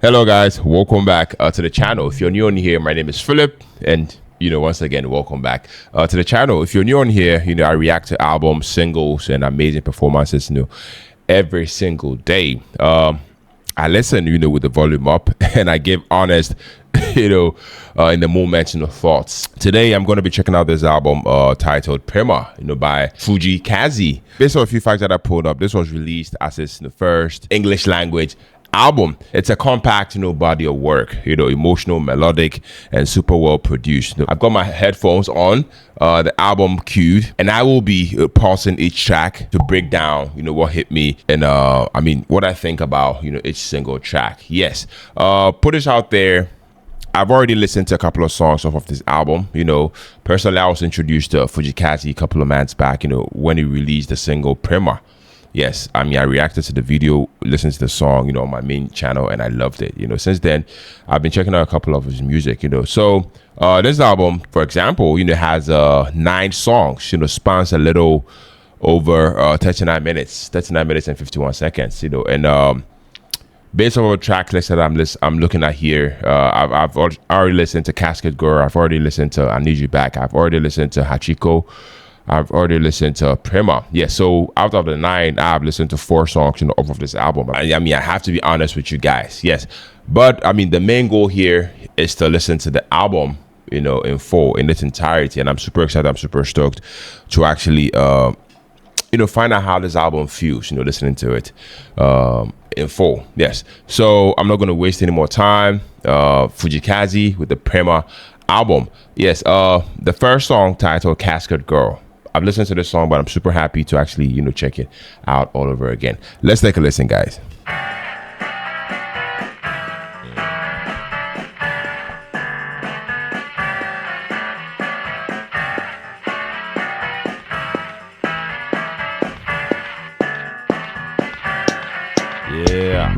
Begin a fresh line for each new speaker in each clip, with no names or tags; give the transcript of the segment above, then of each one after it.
Hello guys, welcome back to the channel. If you're new on here, my name is Philip, and once again, welcome back to the channel. If you're new on here, I react to albums, singles, and amazing performances, every single day. I listen, with the volume up, and I give honest, in the moment, thoughts. Today, I'm going to be checking out this album titled Prema, by FUJII KAZE. Based on a few facts that I pulled up, this was released as its first English language album. It's a compact, body of work, emotional, melodic, and super well produced. I've got my headphones on, the album queued, and I will be pausing each track to break down, what hit me and what I think about, each single track. Yes, put this out there. I've already listened to a couple of songs off of this album. Personally, I was introduced to FUJII KAZE a couple of months back, when he released the single Prema. Yes, I reacted to the video, listened to the song, on my main channel, and I loved it. Since then, I've been checking out a couple of his music, So this album, for example, has 9 songs, spans a little over 39 minutes and 51 seconds, and based on the track list that I'm looking at here, I've already listened to Casket Girl, I've already listened to I Need You Back, I've already listened to Hachiko, I've already listened to Prema. Yeah, so out of the 9, I've listened to 4 songs, off of this album. I have to be honest with you guys. Yes, but the main goal here is to listen to the album, in full, in its entirety, and I'm super excited. I'm super stoked to actually, find out how this album feels, listening to it, in full. Yes, so I'm not going to waste any more time. FUJII KAZE with the Prema album. Yes, the first song titled Casket Girl. I've listened to this song, but I'm super happy to actually, check it out all over again. Let's take a listen, guys. Yeah.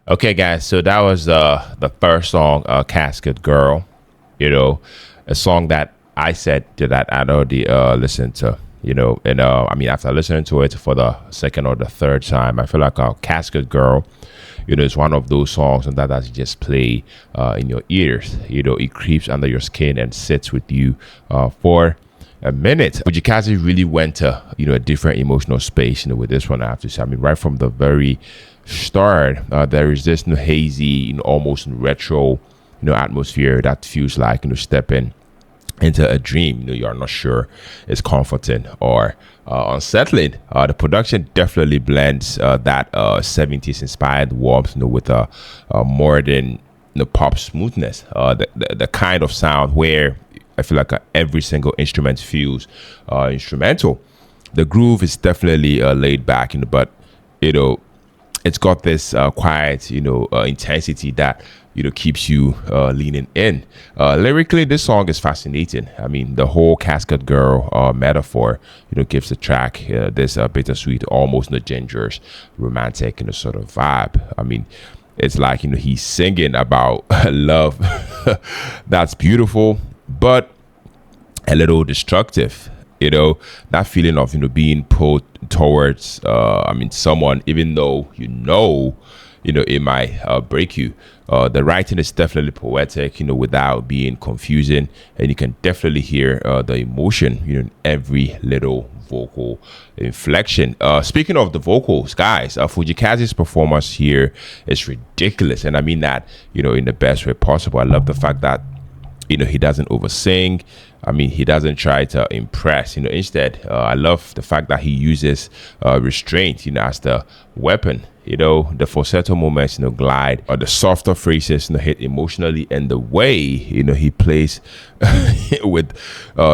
Okay, guys. So that was the first song, "Casket Girl." You know, a song that I said that I'd already listened to. You know, and I mean, after listening to it for the second or the third time, I feel like "Casket Girl," you know, it's one of those songs and that you just play in your ears. You know, it creeps under your skin and sits with you for a minute. FUJII KAZE really went to, you know, a different emotional space, you know, with this one. I have to say, I mean, right from the very start, there is this, you know, hazy, you know, almost retro, you know, atmosphere that feels like, you know, stepping into a dream. You know, you're not sure it's comforting or unsettling. The production definitely blends that 70s inspired warmth, you know, with a modern, you know, pop smoothness. The kind of sound where I feel like every single instrument feels instrumental. The groove is definitely laid back, you know, but you know, it's got this quiet, you know, intensity that, you know, keeps you leaning in. Lyrically, this song is fascinating. I mean, the whole casket girl metaphor, you know, gives the track this bittersweet, almost, you know, ginger's romantic, you know, sort of vibe. I mean, it's like, you know, he's singing about love that's beautiful, but a little destructive. You know, that feeling of, you know, being pulled towards I mean, someone, even though you know, it might break you. The writing is definitely poetic, you know, without being confusing, and you can definitely hear the emotion, you know, in every little vocal inflection. Speaking of the vocals, guys, FUJII KAZE's performance here is ridiculous, and I mean that, you know, in the best way possible. I love the fact that, you know, he doesn't oversing. I mean, he doesn't try to impress, you know. Instead, I love the fact that he uses restraint, you know, as the weapon. You know, the falsetto moments, you know, glide, or the softer phrases, you know, hit emotionally, and the way, you know, he plays with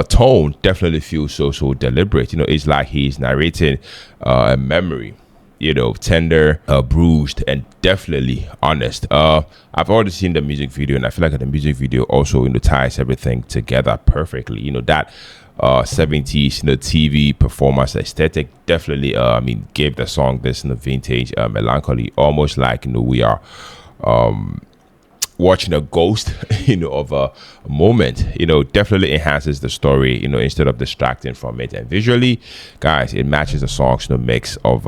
tone definitely feels so deliberate. You know, it's like he's narrating a memory, you know, tender, bruised, and definitely honest. I've already seen the music video, and I feel like the music video also, you know, ties everything together perfectly. You know, that 70s, you know, TV performance aesthetic definitely, I mean, gave the song this, you know, vintage melancholy, almost like, you know, we are watching a ghost, you know, of a moment. You know, definitely enhances the story, you know, instead of distracting from it. And visually, guys, it matches the song's, you know, mix of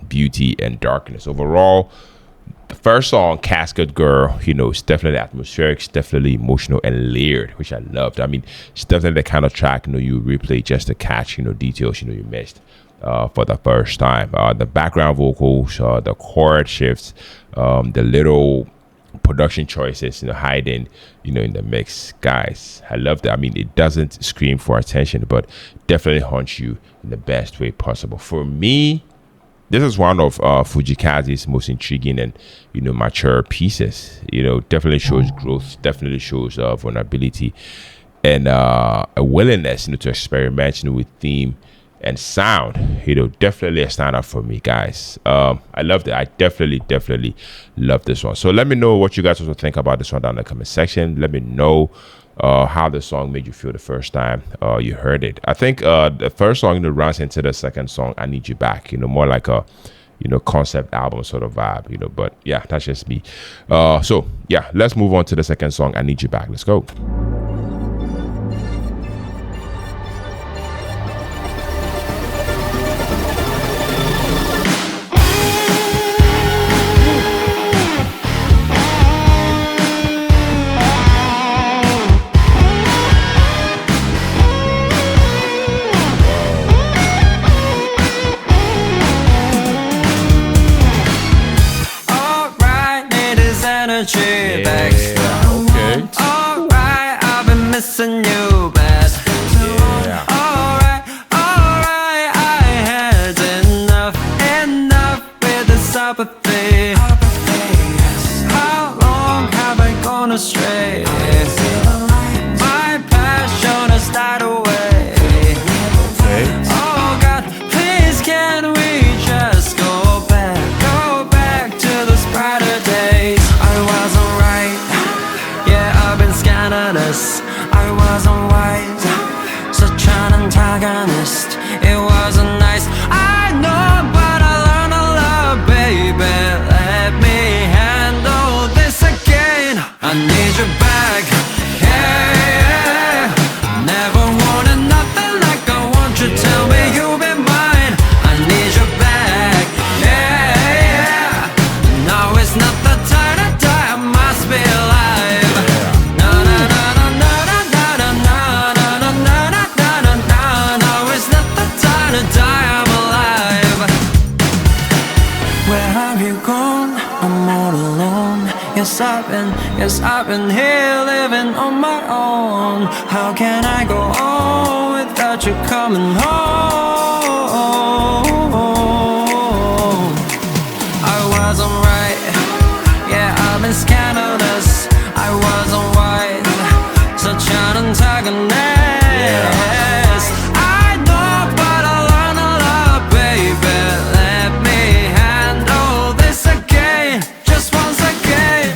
beauty and darkness. Overall, the first song, Casket Girl, you know, it's definitely atmospheric, it's definitely emotional and layered, which I loved. I mean, it's definitely the kind of track, you know, you replay just to catch, you know, details, you know, you missed for the first time. The background vocals, the chord shifts, the little production choices, you know, hiding, you know, in the mix. Guys, I love that. I mean, it doesn't scream for attention, but definitely haunts you in the best way possible. For me, this is one of FUJII KAZE's most intriguing and, you know, mature pieces. You know, definitely shows growth, definitely shows vulnerability, and a willingness, you know, to experiment, you know, with theme and sound. You know, definitely a standout for me, guys. I loved it. I definitely love this one. So let me know what you guys also think about this one down in the comment section. Let me know how the song made you feel the first time you heard it. I think the first song, you know, runs into the second song, I Need You Back, you know, more like a, you know, concept album sort of vibe, you know. But yeah, that's just me. So yeah, let's move on to the second song, I Need You Back. Let's go.
I wasn't Yes, I've been here living on my own. How can I go on without you coming home? I wasn't right, yeah, I've been scandalous. I wasn't white, such an antagonist. I know, but I learned a lot, baby. Let me handle this again, just once again.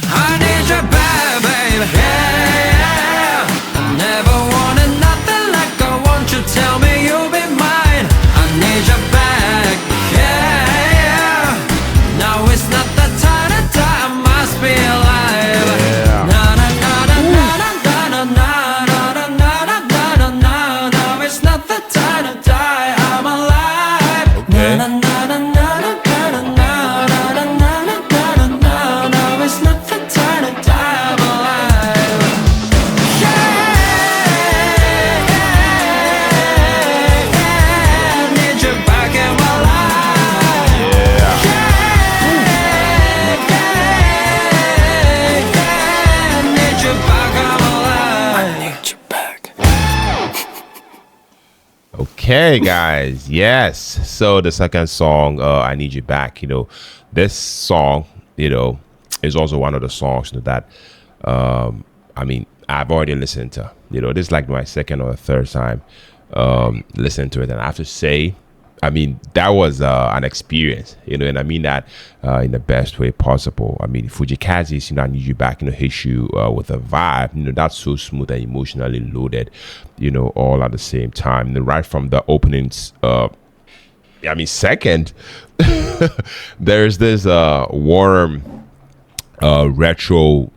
I need you back, baby. Yeah. I never wanted nothing like I want you. Tell me you'll be mine. I need you back. Yeah. Now it's not the time to die. I must be alive. Na na na na na na na na na na na na na na. Now it's not the time to die. I'm alive. Na na na na na na na na na na na na na. Now it's not the time to die. I'm alive. Yeah, need you back in my life. Need you back in my life. I need you back.
Okay, guys. Yes. So the second song, I Need You Back, this song, is also one of the songs that, I've already listened to. This is like my second or third time listening to it. And I have to say, that was an experience, and I mean that in the best way possible. FUJII Kaze's, I Need You Back, hits you with a vibe, that's so smooth and emotionally loaded, all at the same time. And right from the openings, second, there's this warm, retro,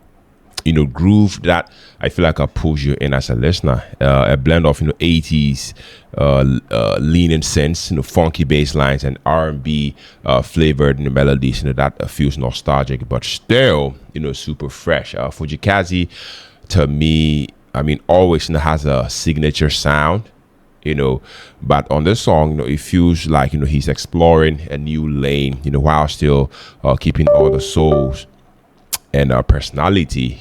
groove that I feel like pulls you in as a listener. A blend of 80s leaning synths, funky bass lines, and R&B flavored melodies. That feels nostalgic, but still super fresh. FUJII Kaze, to me, always has a signature sound. But on this song, it feels like he's exploring a new lane, while still keeping all the souls and personality,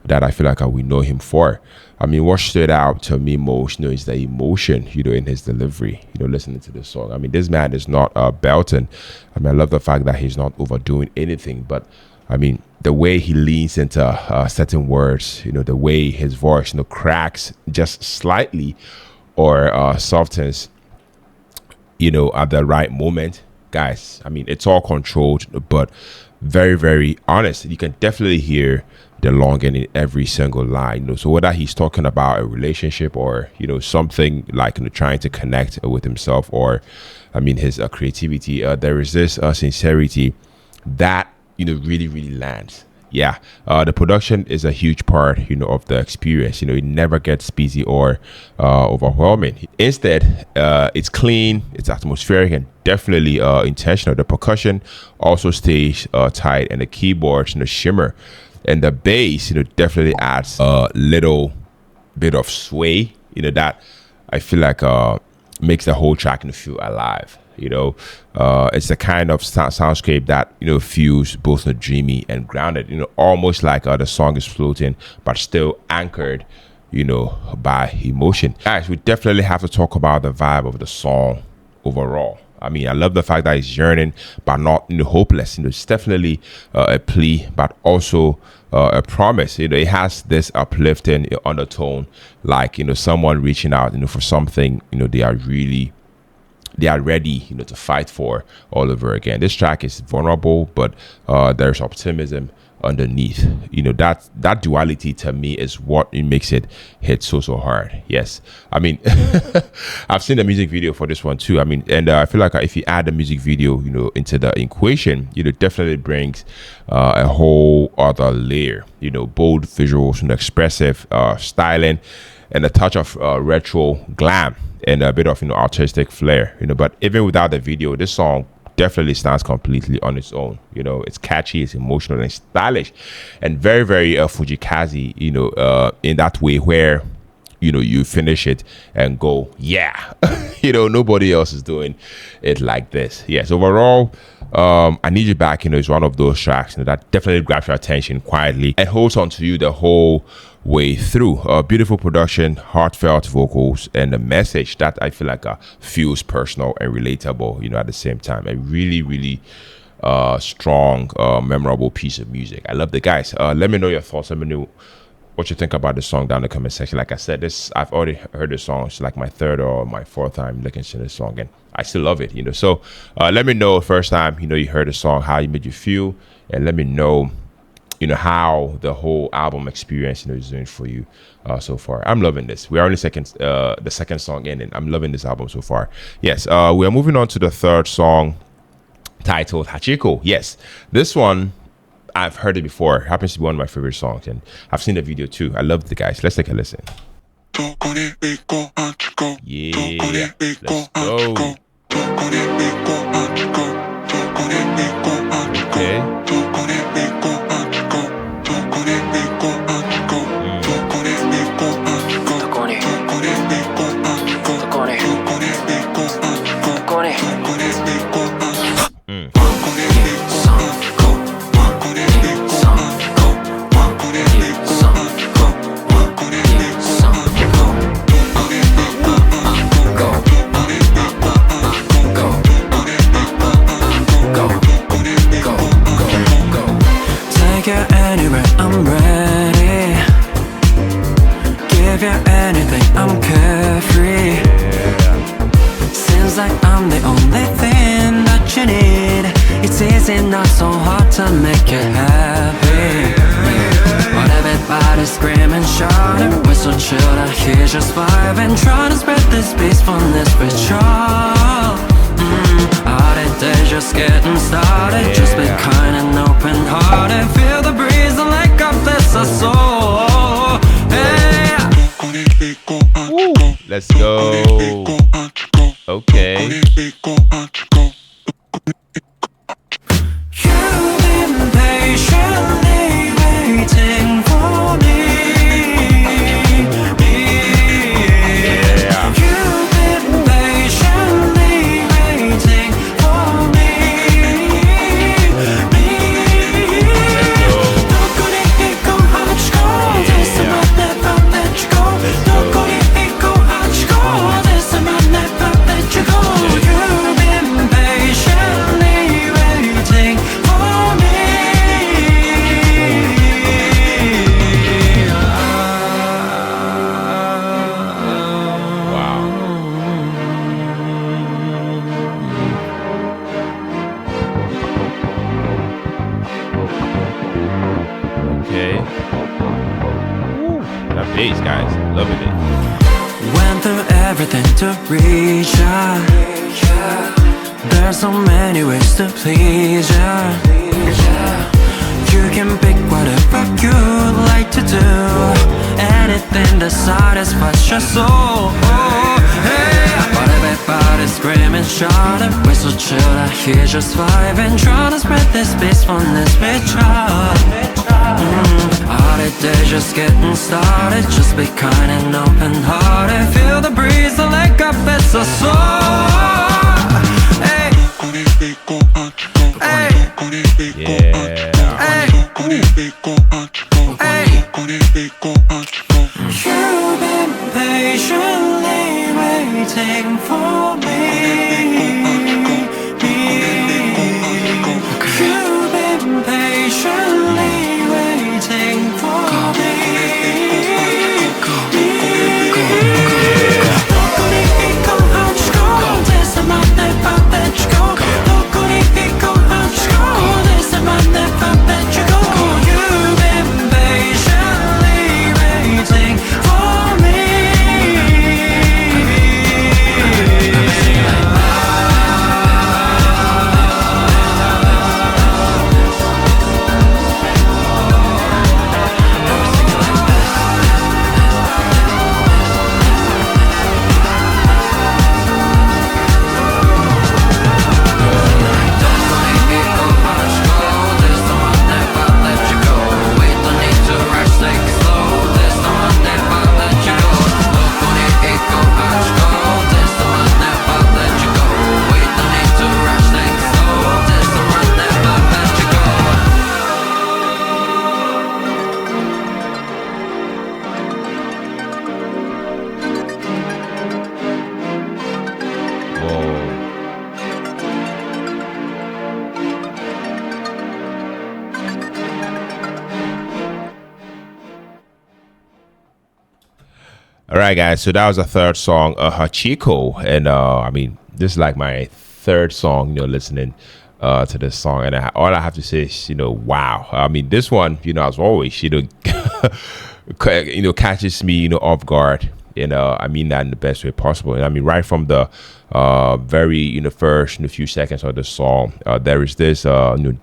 that I feel like we know him for. What stood out to me most, is the emotion, in his delivery, listening to this song. This man is not belting. I love the fact that he's not overdoing anything, but the way he leans into certain words, the way his voice, cracks just slightly or softens, at the right moment. Guys, it's all controlled, but very, very honest. You can definitely hear the longing in every single line. So whether he's talking about a relationship or something like trying to connect with himself, or his creativity, there is this sincerity that really, really lands. Yeah, the production is a huge part, of the experience. It never gets busy or overwhelming. Instead, it's clean, it's atmospheric, and definitely intentional. The percussion also stays tight, and the keyboards, shimmer, and the bass, definitely adds a little bit of sway, that I feel like makes the whole track feel alive. It's the kind of soundscape that feels both dreamy and grounded, almost like the song is floating but still anchored by emotion. Guys, we definitely have to talk about the vibe of the song overall. I love the fact that it's yearning but not hopeless. It's definitely a plea but also a promise. It has this uplifting undertone, like someone reaching out for something they are ready to fight for all over again. This track is vulnerable, but there's optimism underneath. That duality to me is what it makes it hit so hard. Yes, I've seen the music video for this one too. And I feel like if you add the music video into the equation, it definitely brings a whole other layer. Bold visuals, expressive styling, and a touch of retro glam and a bit of artistic flair. But even without the video, this song definitely stands completely on its own. It's catchy, it's emotional and stylish, and very, very FUJII Kaze, in that way where you finish it and go, yeah. Nobody else is doing it like this. Yes, overall, I Need You Back, is one of those tracks that definitely grabs your attention quietly and holds on to you the whole way through. Beautiful production, heartfelt vocals, and a message that I feel like feels personal and relatable, at the same time. A really, really strong, memorable piece of music. I love the guys. Let me know your thoughts. Let me know what you think about the song down in the comment section. Like I said, I've already heard the song. It's like my third or my fourth time listening to this song, and I still love it. So let me know first time you heard the song, how it made you feel, and let me know how the whole album experience is doing for you so far. I'm loving this. We are only the second song in, and I'm loving this album so far. Yes, we are moving on to the third song, titled Hachiko. Yes, this one I've heard it before. It happens to be one of my favorite songs, and I've seen the video too. I love the guys. Let's take a listen. Yeah, let's go. Okay.
Not so hard to make you happy. But everybody's screaming, shouting, we're so chill out here just vibing, trying to spread this peacefulness with y'all. All the day just getting started, just be kind and open-hearted. Feel the breeze and let up this our soul. Hey.
Let's go. Okay. Guys, loving it.
Went through everything to reach ya. There's so many ways to please ya. You can pick whatever you'd like to do, anything that satisfies your soul. Hey, but everybody's screaming, shouting, we're so chill out here just vibing, trying to spread this peacefulness with ya. All the day just getting started, just be kind and open-hearted. Feel the breeze, the leg up, it's a soul. Hey, hey,
yeah.
Hey, you've been patiently waiting for me. You've been patiently waiting for me. Go, go, go, go.
All right, guys. So that was the third song, Hachiko, and I mean, this is like my third song, listening to this song, and all I have to say is, wow. I mean, this one, as always, catches me, off guard. I mean that in the best way possible. And I mean, right from the very, first few seconds of the song, there is this,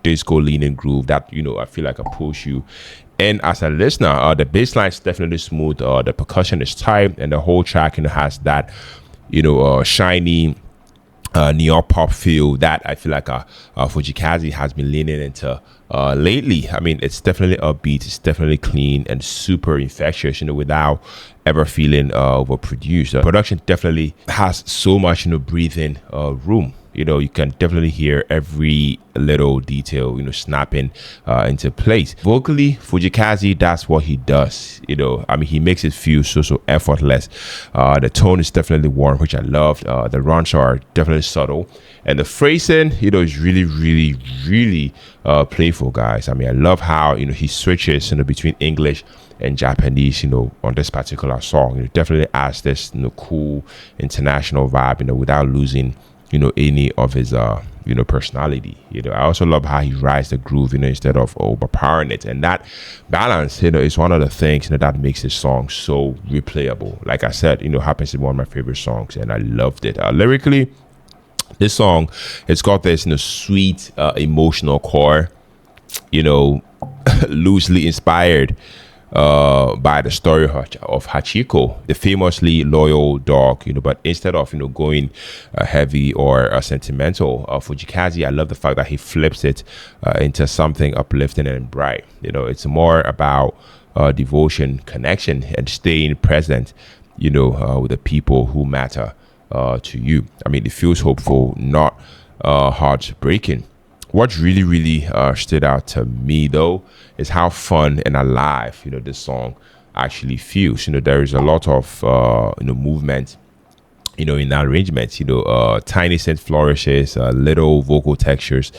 disco leaning groove that, I feel like I push you. And as a listener, the bass line is definitely smooth. The percussion is tight, and the whole track, has that, shiny, neon pop feel that I feel like FUJII KAZE has been leaning into lately. I mean, it's definitely upbeat, it's definitely clean and super infectious, without ever feeling overproduced. Production definitely has so much, breathing room. You can definitely hear every little detail, snapping into place. Vocally, FUJII KAZE, that's what he does. I mean, he makes it feel so effortless. The tone is definitely warm, which I loved. The runs are definitely subtle. And the phrasing, is really, really, really playful, guys. I mean, I love how, he switches, between English and Japanese, on this particular song. It definitely adds this, cool international vibe, without losing any of his personality. I also love how he rides the groove, instead of overpowering it, and that balance, is one of the things that makes this song so replayable. Like I said, happens to be one of my favorite songs, and I loved it. Lyrically, this song, it's got this sweet emotional core, loosely inspired by the story of Hachiko, the famously loyal dog, but instead of, going heavy or sentimental, FUJII KAZE, I love the fact that he flips it into something uplifting and bright. It's more about devotion, connection, and staying present, with the people who matter to you. I mean, it feels hopeful, not heartbreaking. What really, really stood out to me, though, is how fun and alive, this song actually feels. There is a lot of, movement, in that arrangement, tiny synth flourishes, little vocal textures,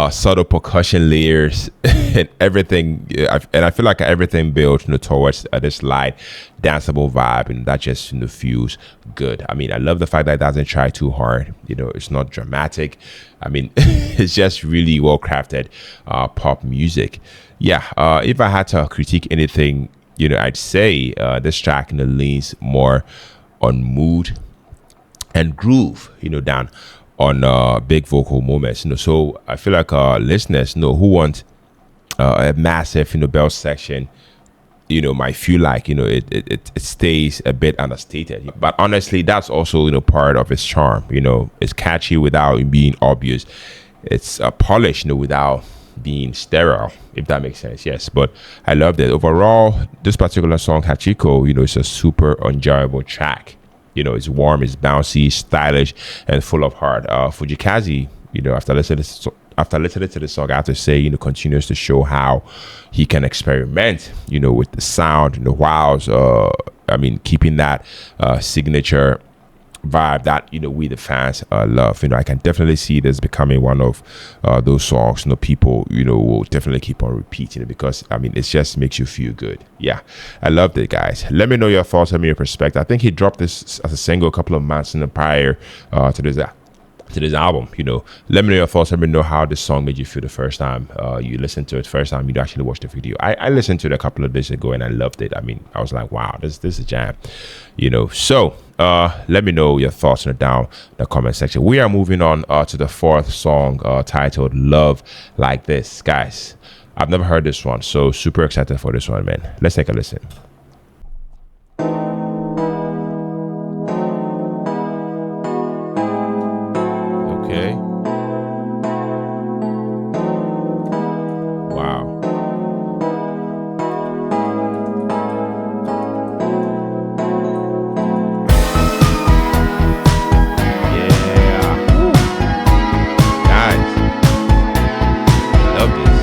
subtle percussion layers, and everything. And I feel like everything builds, towards this light, danceable vibe, and that just, feels good. I mean, I love the fact that it doesn't try too hard. It's not dramatic. I mean, it's just really well crafted pop music. Yeah. If I had to critique anything, I'd say this track leans more on mood and groove, down on big vocal moments. So I feel like listeners, who want a massive, bell section, might feel like, it stays a bit understated. But honestly, that's also, part of its charm. It's catchy without being obvious. It's polished, without being sterile, if that makes sense. Yes, but I loved it. Overall, this particular song, Hachiko, is a super enjoyable track. It's warm, it's bouncy, stylish, and full of heart. FUJII KAZE, after listening to the song, I have to say, continues to show how he can experiment, with the sound, while, I mean, keeping that signature vibe that we the fans love. I can definitely see this becoming one of those songs people will definitely keep on repeating it, because I mean, it just makes you feel good. Yeah, I loved it, guys. Let me know your thoughts, let me your perspective. I think he dropped this as a single a couple of months in the prior to this album. Let me know your thoughts. Let me know how this song made you feel the first time you listened to it, first time you actually watched the video. I listened to it a couple of days ago and I loved it. I mean, I was like, wow, this is a jam. So let me know your thoughts down the comment section. We are moving on to the fourth song, titled Love Like This. Guys, I've never heard this one, so super excited for this one, man. Let's take a listen. Okay. Wow. Yeah. Woo. Guys, love this.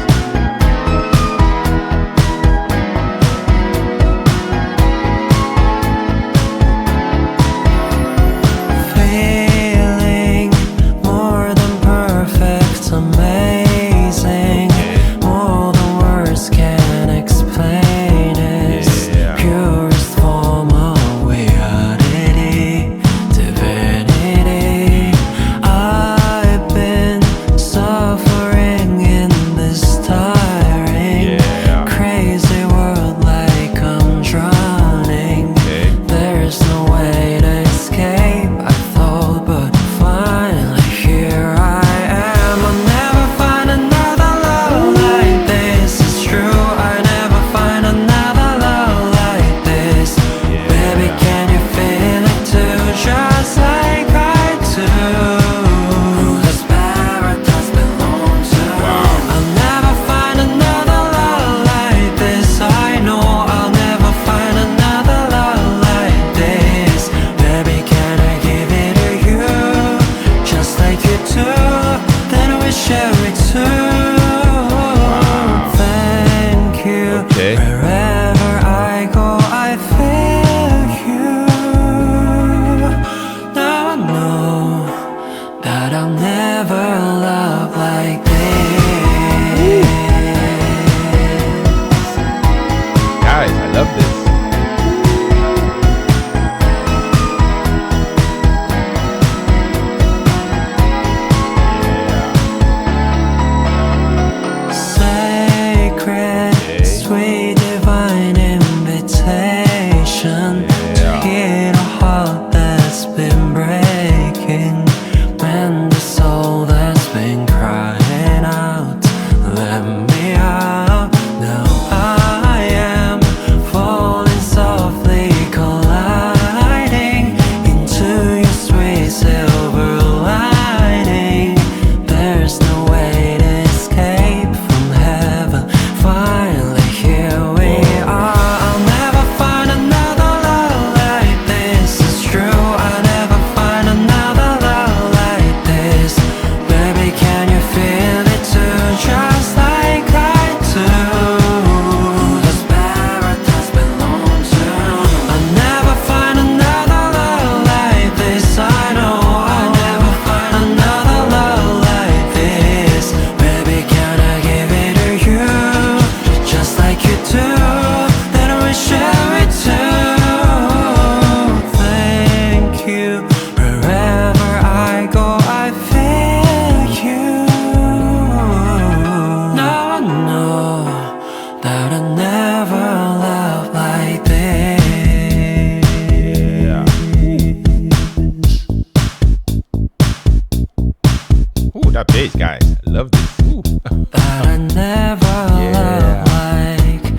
this, guys. I love this. Ooh.
But I never
Yeah.
like this.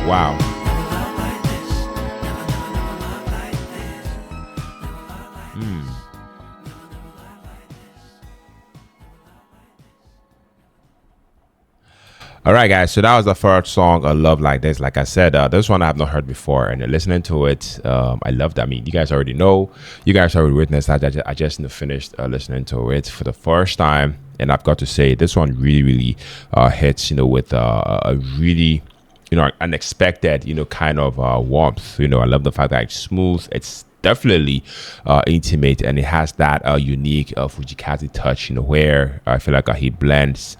Wow. All right, guys. So that was the first song, "A Love Like This." Like I said, this one I have not heard before, and listening to it, I loved it. I mean, you guys already know, you guys already witnessed that. I just finished listening to it for the first time, and I've got to say, this one really, really hits. With a really, unexpected, kind of warmth. I love the fact that it's smooth. It's definitely intimate, and it has that unique FUJII KAZE touch. Where I feel like he blends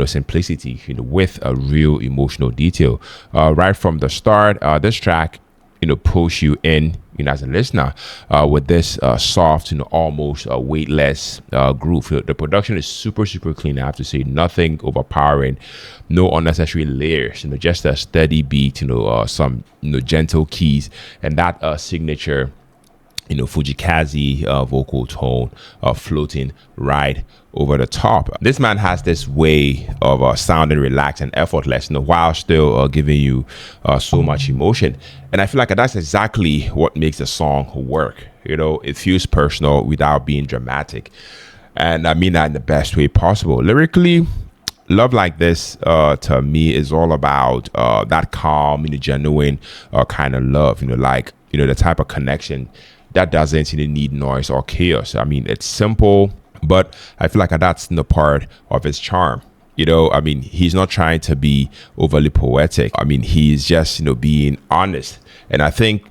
simplicity with a real emotional detail right from the start. This track pulls you in as a listener with this soft almost weightless groove. The production is super clean, I have to say. Nothing overpowering, no unnecessary layers, just a steady beat, some gentle keys, and that signature FUJII KAZE vocal tone floating right over the top. This man has this way of sounding relaxed and effortless, while still giving you so much emotion. And I feel like that's exactly what makes the song work. It feels personal without being dramatic, and I mean that in the best way possible. Lyrically, Love Like This to me is all about that calm, genuine kind of love. The type of connection that doesn't need noise or chaos. I mean, it's simple, but I feel like that's the part of his charm. I mean, he's not trying to be overly poetic. I mean, he's just, being honest. And I think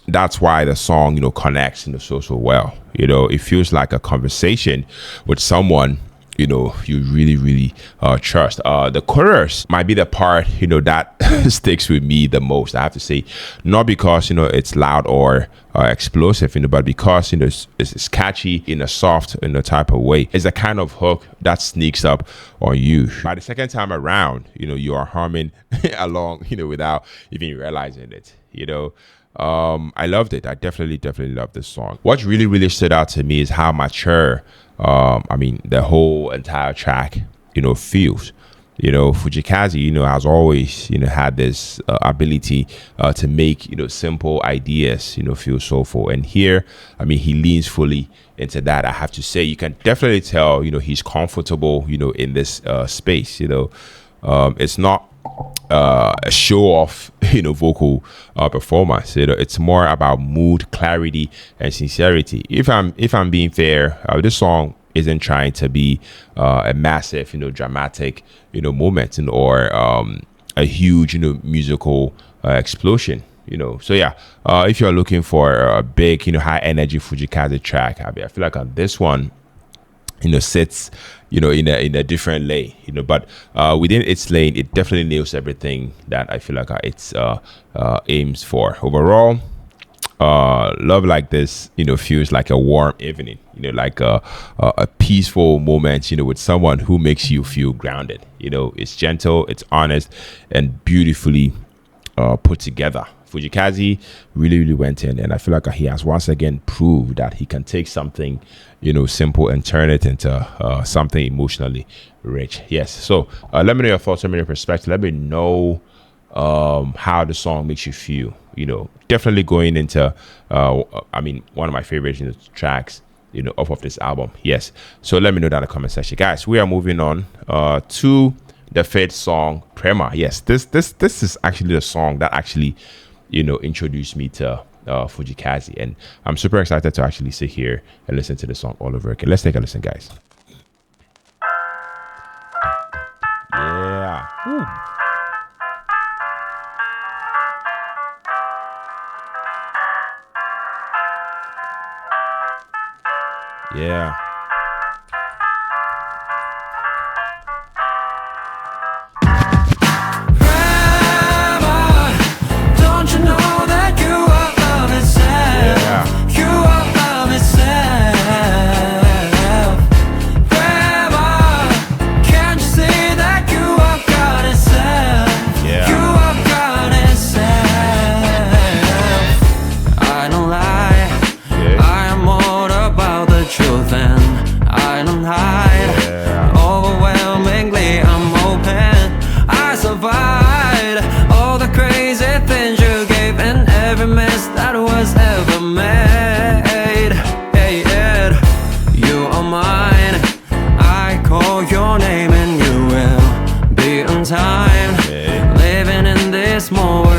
that's why the song, connects, so well. It feels like a conversation with someone you really trust. The chorus might be the part that sticks with me the most, I have to say. Not because it's loud or explosive, but because it's catchy in a soft type of way. It's a kind of hook that sneaks up on you. By the second time around, you are humming along without even realizing it. I loved it. I definitely loved this song. What really stood out to me is how mature the whole entire track feels. FUJII KAZE has always had this ability to make simple ideas feel soulful, and here he leans fully into that. I have to say, you can definitely tell he's comfortable in this space. It's not a show off vocal performance. It's more about mood, clarity, and sincerity. If I'm being fair, this song isn't trying to be a massive dramatic moment or a huge musical explosion. So yeah, if you're looking for a big high energy FUJII KAZE track, I feel like on this one sits in a different lane, but within its lane, it definitely nails everything that I feel like it's aims for. Overall, Love Like This feels like a warm evening, like a peaceful moment with someone who makes you feel grounded. It's gentle, it's honest, and beautifully put together. FUJII KAZE really went in, and I feel like he has once again proved that he can take something simple and turn it into something emotionally rich. Yes, so let me know your thoughts, let me know your perspective, let me know how the song makes you feel. Definitely going into one of my favorite tracks off of this album. Yes, so let me know down in the comment section, guys. We are moving on to the fifth song, Prema. Yes, this is actually the song that actually introduced me to FUJII KAZE, and I'm super excited to actually sit here and listen to the song all over again. Let's take a listen, guys. Yeah. Woo. Yeah.
Prema,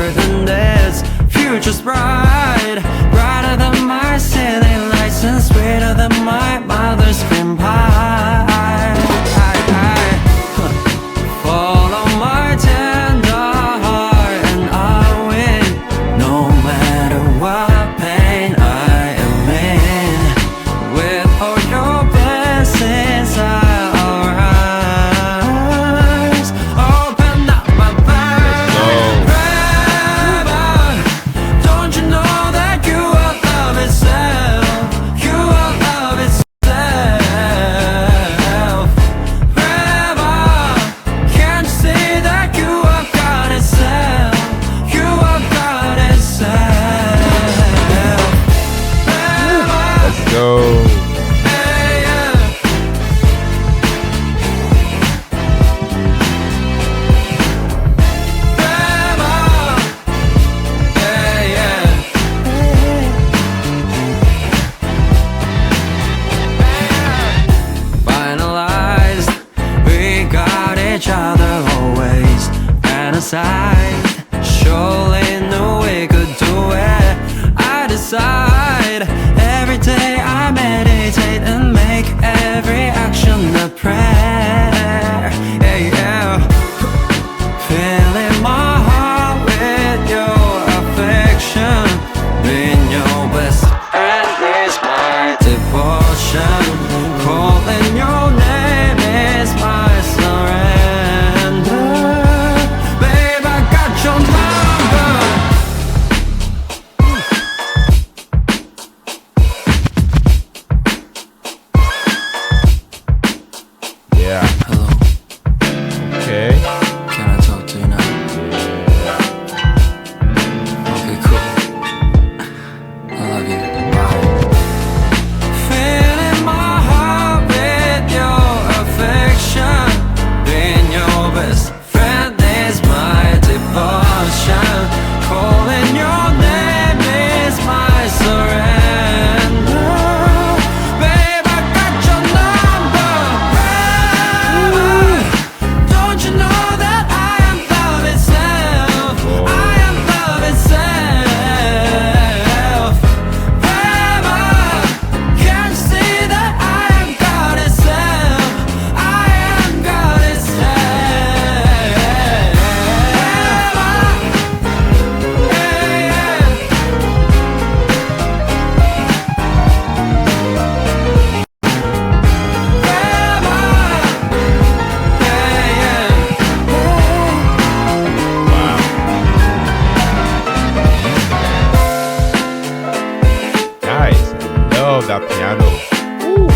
more than this. Future's bright, brighter than my city lights and sweeter than my mother's cream pie. Follow my tender heart and I'll win, no matter what pain I am in. With all your blessings I'll rise. Open up my mind. Forever. Don't you know that you are love itself? You are love itself. Forever. Can't you see that you are God itself? You are God itself. Forever.
Let's go.
Hey, yeah. Forever. Hey, yeah. Finalized, we got each other always, and aside, surely knew we could do it. I decide every day I meditate and make every action a prayer. Yeah, yeah. Filling my heart with your affection, being your best friend is my devotion. Calling your name is my surrender. Babe, I got your number.
Yeah.
Hello,
Okay.
can I talk to you now? Okay, cool. I love you. Bye. Filling my heart with your affection, being your best friend is my devotion. Calling your name is my surrender. Babe, I got your number. Forever. Don't you know that I am love itself? I am love itself. Forever. Can't you see that I am God itself? I am God itself. Forever. Yeah, yeah.
Nice. I love that piano. Woo.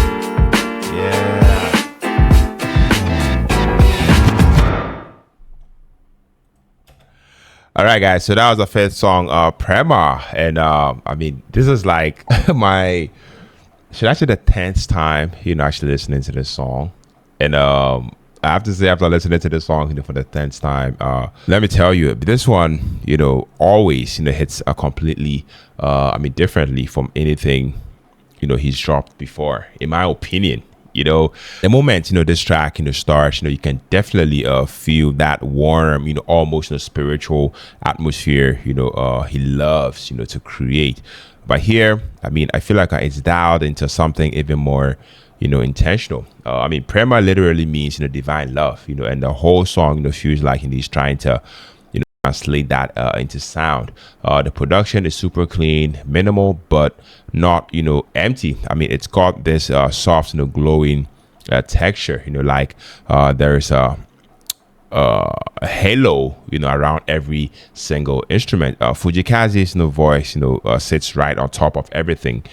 Yeah. All right, guys. So that was the first song, Prema, and I mean, this is like my, should I say, the 10th time, actually listening to this song, and I have to say, after listening to this song, for the 10th time, let me tell you, this one, always, hits a completely, differently from anything, he's dropped before, in my opinion. The moment this track starts, you can definitely feel that warm, almost spiritual atmosphere he loves to create. But here, I feel like it's dialed into something even more intentional. Prema literally means divine love, and the whole song feels like he's trying to translate that into sound. The production is super clean, minimal, but not empty. It's got this soft glowing texture, like there's a halo around every single instrument. FUJII KAZE's voice sits right on top of everything.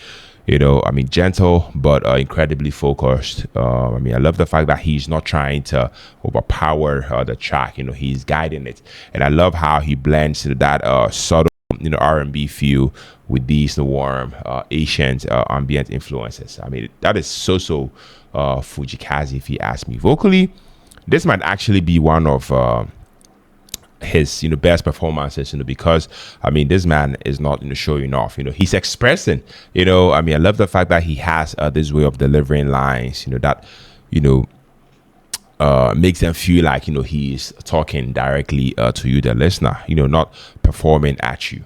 Gentle but incredibly focused. I love the fact that he's not trying to overpower the track. He's guiding it, and I love how he blends that subtle R&B feel with these warm Asian ambient influences. That is so FUJII KAZE, if you ask me. Vocally, this might actually be one of his best performances, because this man is not showing off. He's expressing. I love the fact that he has this way of delivering lines, that makes them feel like, he's talking directly to you, the listener, not performing at you.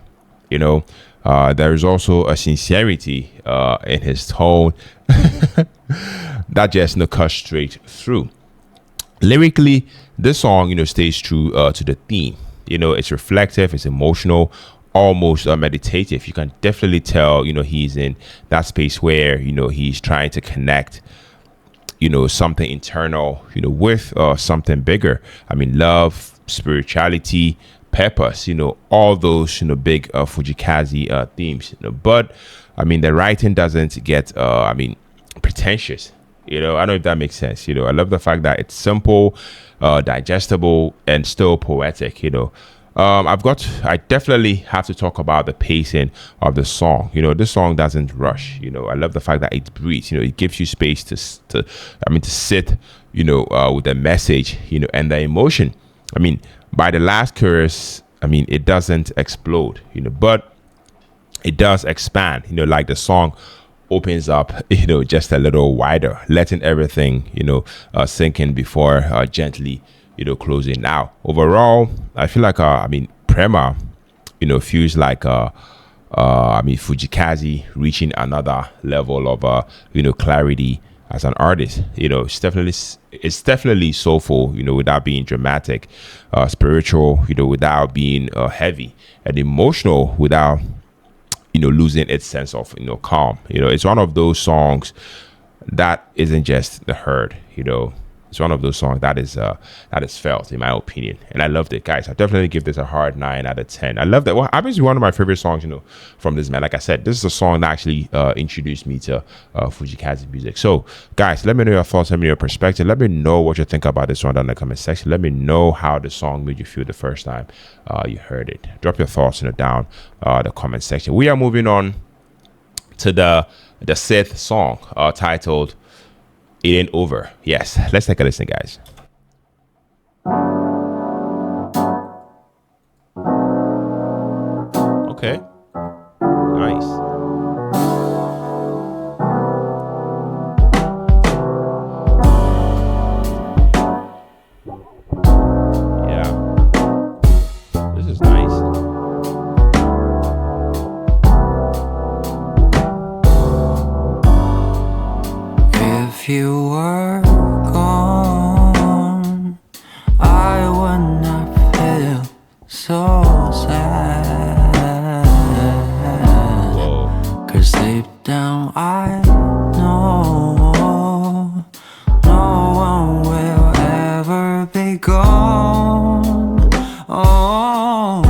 There is also a sincerity in his tone that just cuts straight through. Lyrically, this song, stays true to the theme. It's reflective, it's emotional, almost meditative. You can definitely tell, he's in that space where, he's trying to connect, something internal, with something bigger. I mean, love, spirituality, purpose, all those, big FUJII KAZE themes. But I mean, the writing doesn't get, pretentious. I don't know if that makes sense. I love the fact that it's simple, digestible, and still poetic. I definitely have to talk about the pacing of the song. This song doesn't rush. I love the fact that it breathes. It gives you space to sit, with the message, and the emotion. I mean, by the last chorus, it doesn't explode, but it does expand. Like the song opens up, just a little wider, letting everything, sink in before gently, closing. Now, overall, I feel like, Prema, feels like, FUJII KAZE reaching another level of, clarity as an artist. It's definitely soulful, without being dramatic, spiritual, without being heavy, and emotional without, losing its sense of, calm. It's one of those songs that isn't just heard. It's one of those songs that is felt, in my opinion, and I loved it, guys. I definitely give this a hard 9 out of 10. I love that. Well, obviously one of my favorite songs, from this man. Like I said, this is a song that actually introduced me to FUJII KAZE music. So, guys, let me know your thoughts. Let me know your perspective. Let me know what you think about this one down in the comment section. Let me know how the song made you feel the first time you heard it. Drop your thoughts down the comment section. We are moving on to the 6th song, titled "It Ain't Over." Yes, let's take a listen, guys. Okay, nice. Yeah, this is nice.
If you were gone, I would not feel so sad.
Whoa.
'Cause deep down I know no one will ever be gone. Oh,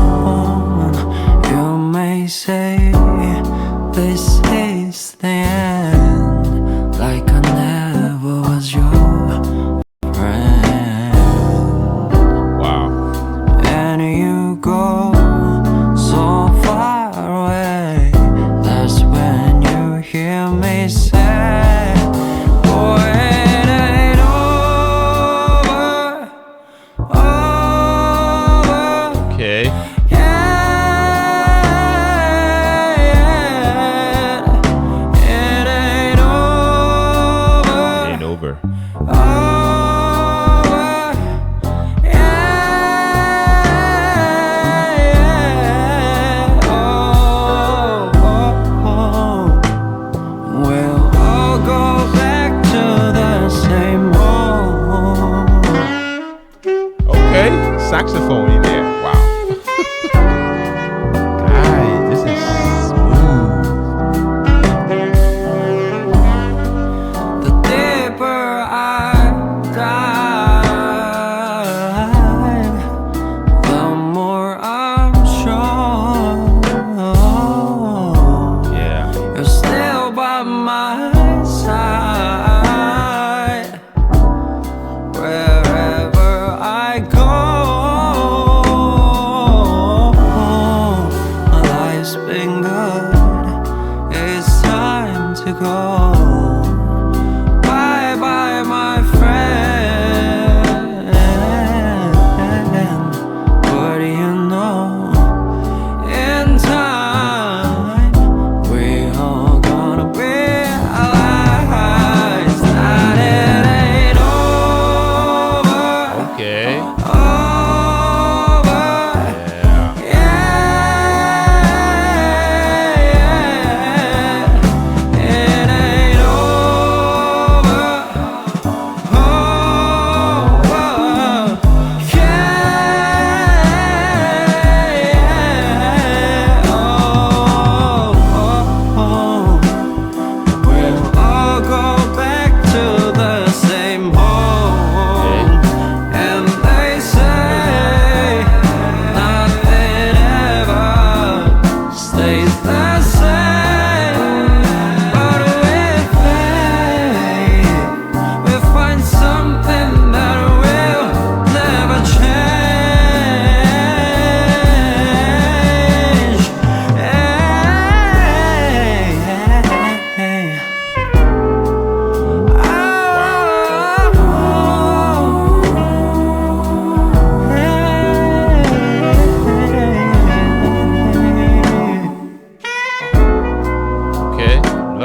you may say this is the end, like I never was your friend.
Wow.
And you go so far away, that's when you hear me say, oh, it ain't over, over.
Okay.
Yeah, yeah.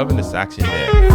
loving the sax in there.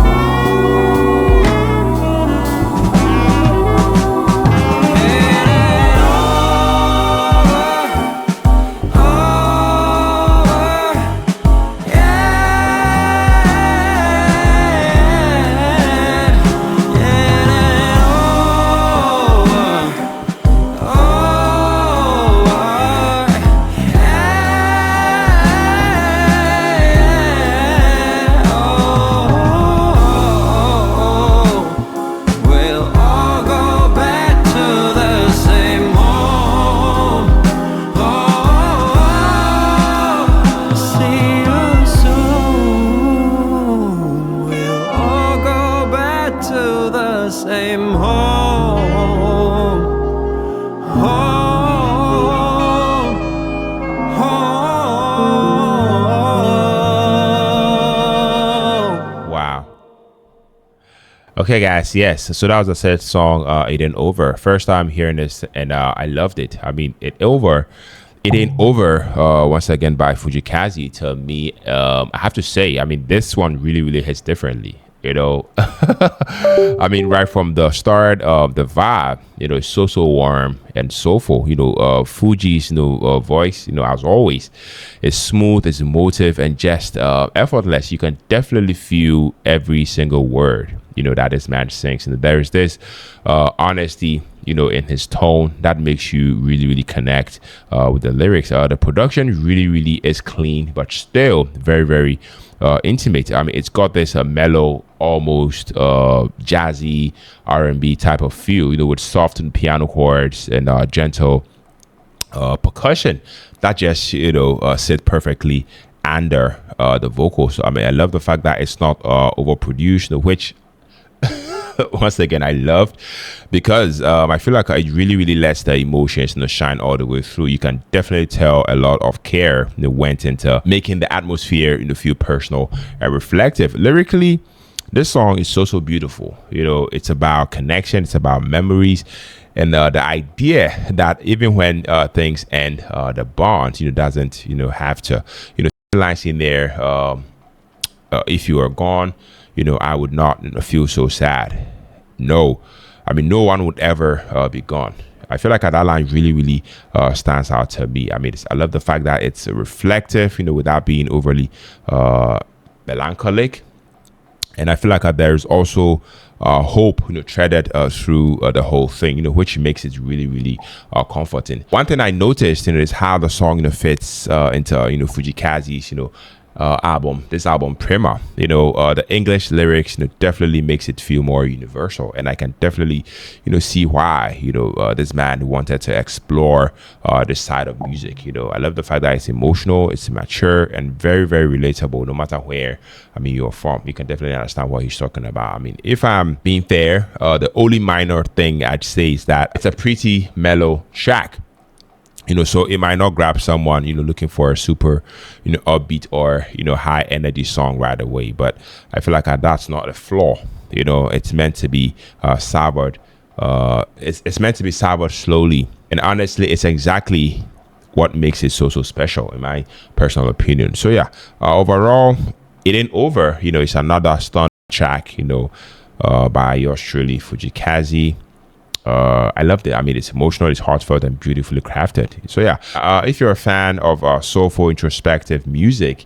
Okay, guys, yes. So that was the third song, It Ain't Over. First time hearing this, and I loved it. I mean, It Ain't Over, once again by FUJII KAZE. To me, I have to say, I mean, this one really, really hits differently. You know, I mean, right from the start of the vibe, you know, it's so warm and soulful. You know, Fuji's, voice, as always, is smooth, it's emotive, and just effortless. You can definitely feel every single word, that this man sings. And there is this honesty, in his tone that makes you really, really connect with the lyrics. The production really, really is clean, but still very, very intimate. I mean, it's got this mellow, almost jazzy R&B type of feel, with softened piano chords and gentle percussion that just sit perfectly under the vocals. So, I mean, I love the fact that it's not overproduced, which once again I loved, because I feel like it really, really lets the emotions shine all the way through. You can definitely tell a lot of care went into making the atmosphere feel personal and reflective. Lyrically, this song is so beautiful. It's about connection, it's about memories, and the idea that even when things end, the bond doesn't have to lines in there. If you are gone, I would not feel so sad. No, I mean, no one would ever be gone. I feel like that line really, really stands out to me. I mean, I love the fact that it's reflective, without being overly melancholic. And I feel like there's also hope, threaded through the whole thing, which makes it really, really comforting. One thing I noticed, is how the song, fits into, FUJII KAZE's, this album Prema. The English lyrics definitely makes it feel more universal, and I can definitely see why this man wanted to explore this side of music. I love the fact that it's emotional, it's mature, and very, very relatable. No matter where you're from, you can definitely understand what he's talking about. I mean, if I'm being fair, the only minor thing I'd say is that it's a pretty mellow track. So it might not grab someone, looking for a super, upbeat or, high energy song right away. But I feel like that's not a flaw. It's meant to be savored. It's meant to be savored slowly. And honestly, it's exactly what makes it so special, in my personal opinion. So yeah, overall, It Ain't Over. It's another stunning track, by yours truly, FUJII KAZE. I loved it. I mean, it's emotional, it's heartfelt, and beautifully crafted. So yeah, if you're a fan of soulful, introspective music,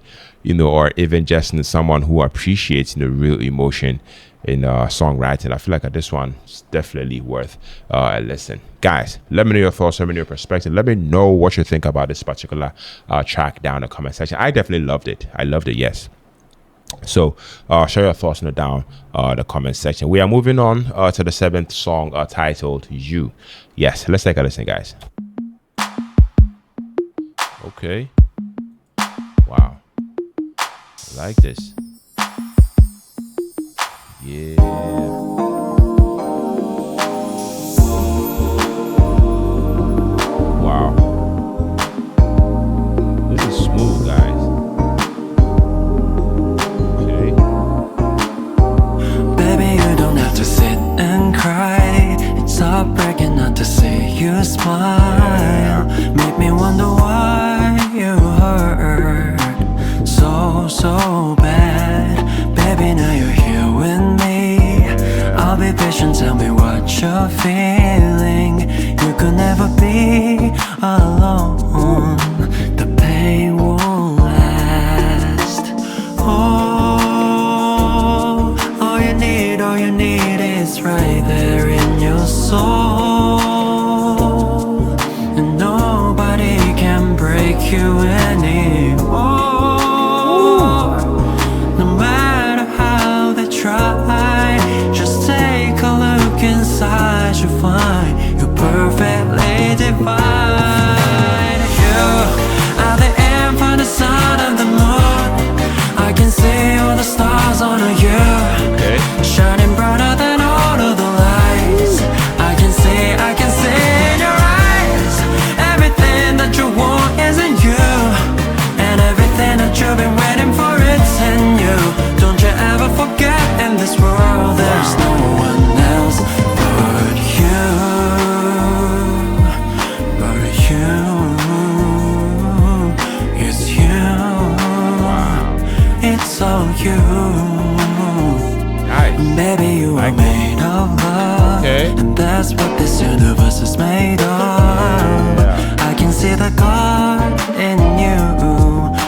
or even just someone who appreciates real emotion in songwriting, I feel like this one is definitely worth a listen. Guys, let me know your thoughts, let me know your perspective, let me know what you think about this particular track down in the comment section. I definitely loved it. I loved it, yes. So share your thoughts down the comment section. We are moving on to the seventh song, titled You. Yes, let's take a listen, guys. Okay. Wow, I like this. Yeah. Wow, this is smooth, guys.
To sit and cry, it's heartbreaking not to see you smile. Make me wonder why you hurt so bad. Baby,
you're feeling. You could never be alone. The pain won't last. Oh, all you need is right there in your soul. And nobody can break you anymore. No matter how they try, just take a look inside, you'll find you're perfectly divine. You are the air for the sun and the moon. I can see all the stars on you, shining brighter than all of the lights. I can see in your eyes, everything that you want is in you, and everything that you've been waiting for, it's in you. Don't you ever forget, in this world there's no one else but you. But you, it's you. It's all you. Baby, you are made of love, and that's what this universe is made of. I can see the God in you,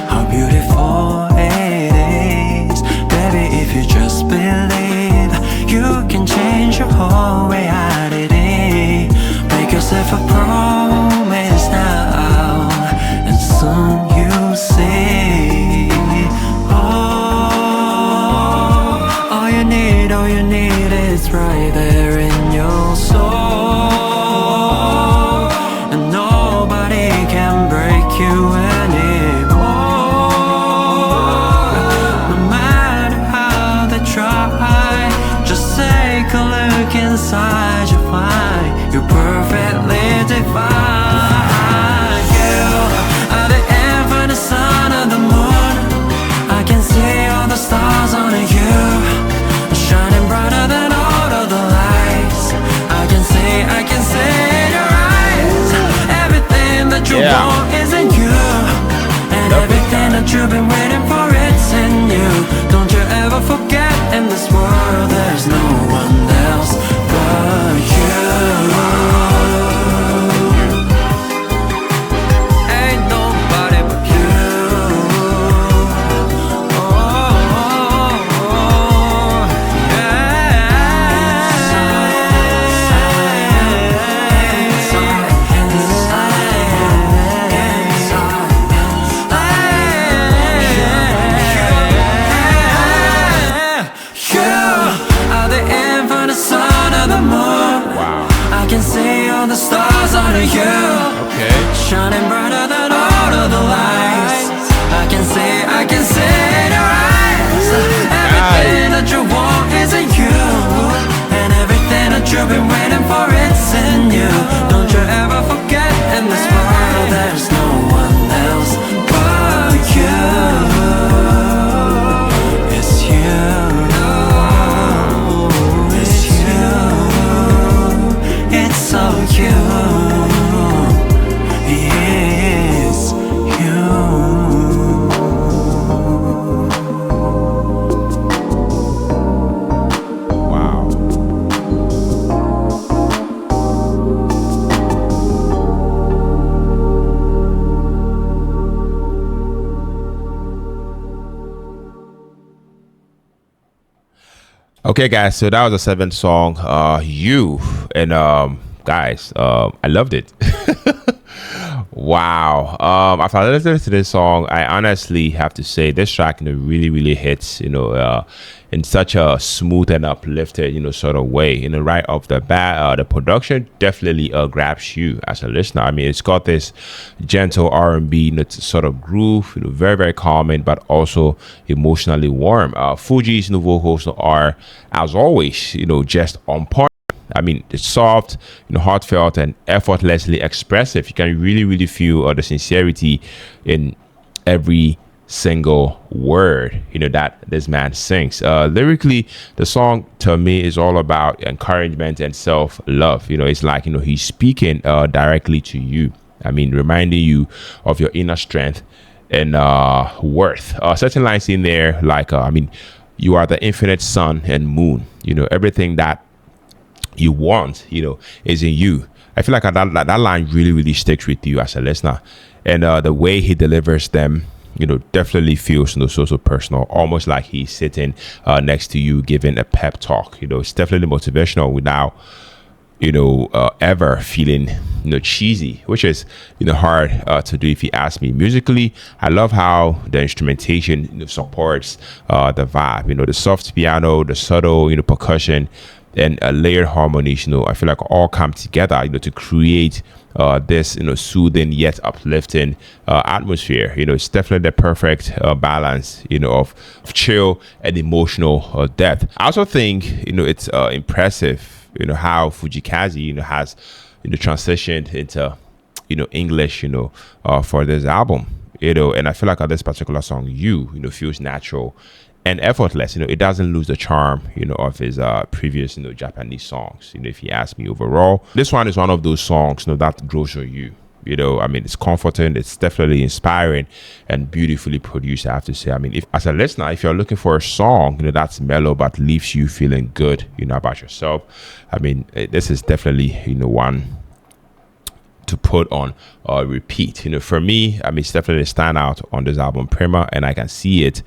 how beautiful it is. Baby, if you just believe, you can change your whole reality. Make yourself a promise now, and soon you'll see. All you need is right there in your soul, and nobody can break you anymore. No matter how they try, just take a look inside, you'll find you're perfectly divine. You are the air for the sun and the moon. I can see all the stars on you, shining brighter than all of the lights. I can see in your eyes, everything that you want is in you, and everything that you've been waiting for, it's in you. Don't you ever forget, in this world there's no one else but you. Ain't nobody but you. I can see all the stars on you, shining brighter than all of the lights. I can see in your eyes, everything that you want is in you, and everything that you've been waiting for, it's in you. Don't you ever forget, in this world there's no one else but you. It's you. It's all you. It's you.
Wow. Okay, guys, so that was the seventh song, You. And guys, I loved it. Wow. After I listened to this song, I honestly have to say this track, really hits, in such a smooth and uplifted, sort of way. Right off the bat, the production definitely grabs you as a listener. I mean, it's got this gentle R&B, sort of groove, very calming, but also emotionally warm. Fuji's vocals are, as always, just on point. I mean, it's soft, heartfelt, and effortlessly expressive. You can really feel the sincerity in every single word, that this man sings. Lyrically, the song to me is all about encouragement and self-love. It's like, he's speaking directly to you. I mean, reminding you of your inner strength and worth. Certain lines in there, like, you are the infinite sun and moon. Everything that you want, is in you. I feel like that line really, really sticks with you as a listener. And the way he delivers them, definitely feels so personal, almost like he's sitting next to you giving a pep talk. It's definitely motivational without ever feeling cheesy, which is hard to do if you ask me. Musically, I love how the instrumentation supports the vibe. The soft piano, the subtle percussion, and layered harmonies. I feel like all come together to create this soothing yet uplifting atmosphere. It's definitely the perfect balance of chill and emotional depth. I also think it's impressive how FUJII KAZE has transitioned into English for this album, and I feel like this particular song feels natural and effortless. It doesn't lose the charm of his previous Japanese songs. If you ask me, overall this one is one of those songs that grows on you. It's comforting, it's definitely inspiring and beautifully produced, I have to say. If as a listener, if you're looking for a song that's mellow but leaves you feeling good about yourself, this is definitely one to put on repeat. For me, it's definitely a standout on this album, Prema, and I can see it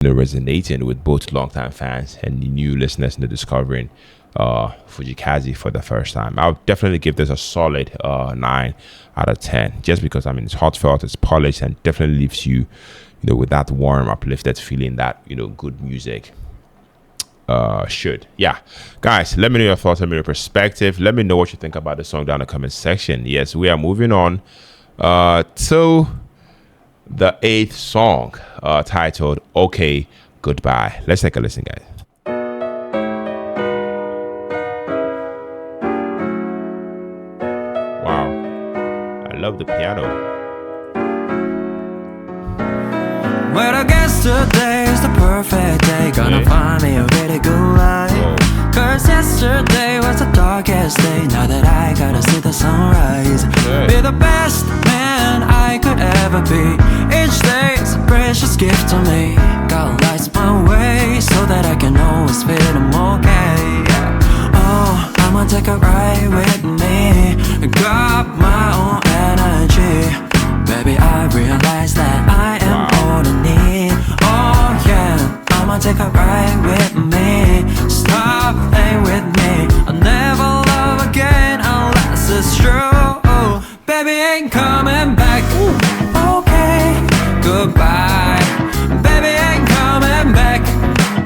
resonating with both longtime fans and new listeners discovering FUJII KAZE for the first time. I'll definitely give this a solid 9 out of 10, just because it's heartfelt, it's polished, and definitely leaves you with that warm, uplifted feeling that good music should. Yeah, guys, let me know your thoughts, let me know your perspective, let me know what you think about the song down in the comment section. Yes, we are moving on to the 8th song, titled Okay Goodbye. Let's take a listen, guys. Wow, I love the piano.
Well, I guess today's the perfect day. Gonna find me a really good life. Cause yesterday was the darkest day. Now that I gotta see the sunrise, be the best man I could ever be. Each day's a precious gift to me. Gotta light my way so that I can always feel I'm okay. Oh, I'ma take a ride with me. Got my own energy. Baby, I realize that I am all I need. Oh yeah, I'ma take a ride with me. Stop playing with me. I'll never love again unless it's true. Baby ain't coming back. Okay, goodbye. Baby ain't coming back.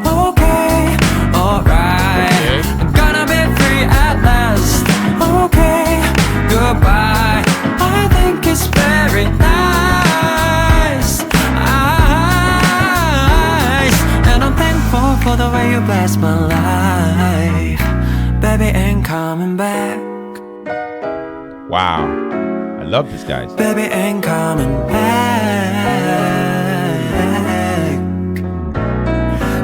Okay, alright. I'm gonna be free at last. Okay, goodbye. I think it's very nice. And I'm thankful for the way you bless my life. Baby ain't coming back.
Wow, I love this, guys.
Baby ain't coming back.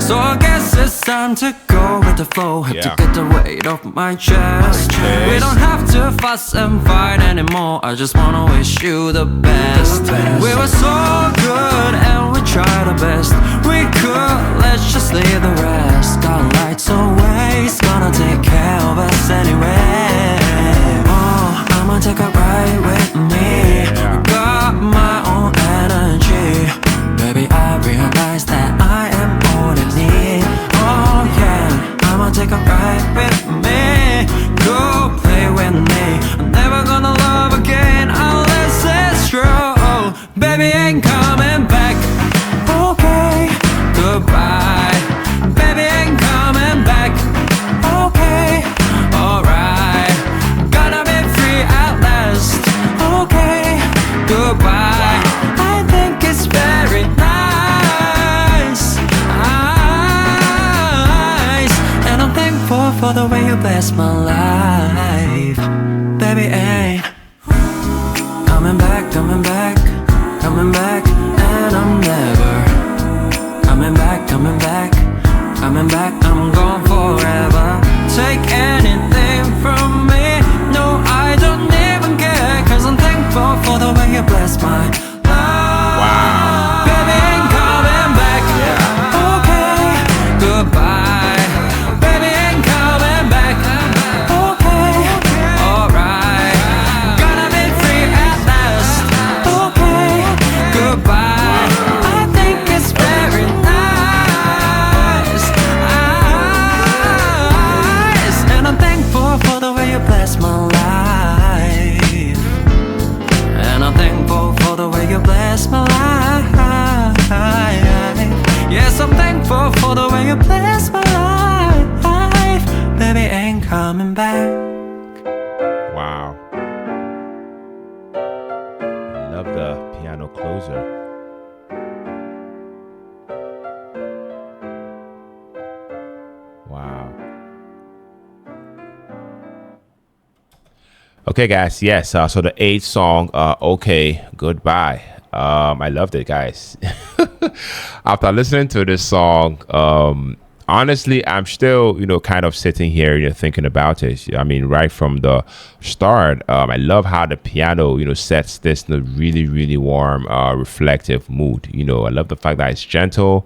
So I guess it's time to go with the flow. Have to get the weight off my chest. We don't have to fuss and fight anymore. I just wanna wish you the best. We were so good and we tried our best. We could, let's just leave the rest. Got lights away, it's gonna take care of us anyway. Oh, I'ma take a ride with me. Got my own energy. Baby, I realize that I am all I need. Oh yeah, I'ma take a ride with me. Go play with me. I'm never gonna love again unless it's true. Baby ain't coming back. Okay, goodbye. Baby ain't coming back. Okay, alright. Gonna be free at last. Okay, goodbye. I think it's very nice. And I'm thankful for the way you bless my life. Baby ain't coming back, coming back, coming back. And I'm never coming back, coming back, coming back. I'm gone forever. Take anything from me. No, I don't even care. Cause I'm thankful for the way you bless my life.
Wow.
Baby ain't coming back. Okay, goodbye. Baby ain't coming back.
Okay, guys. Yes. So the eighth song, "Okay Goodbye." I loved it, guys. After listening to this song, honestly, I'm still, kind of sitting here, thinking about it. I mean, right from the start, I love how the piano, sets this really, really warm, reflective mood. I love the fact that it's gentle,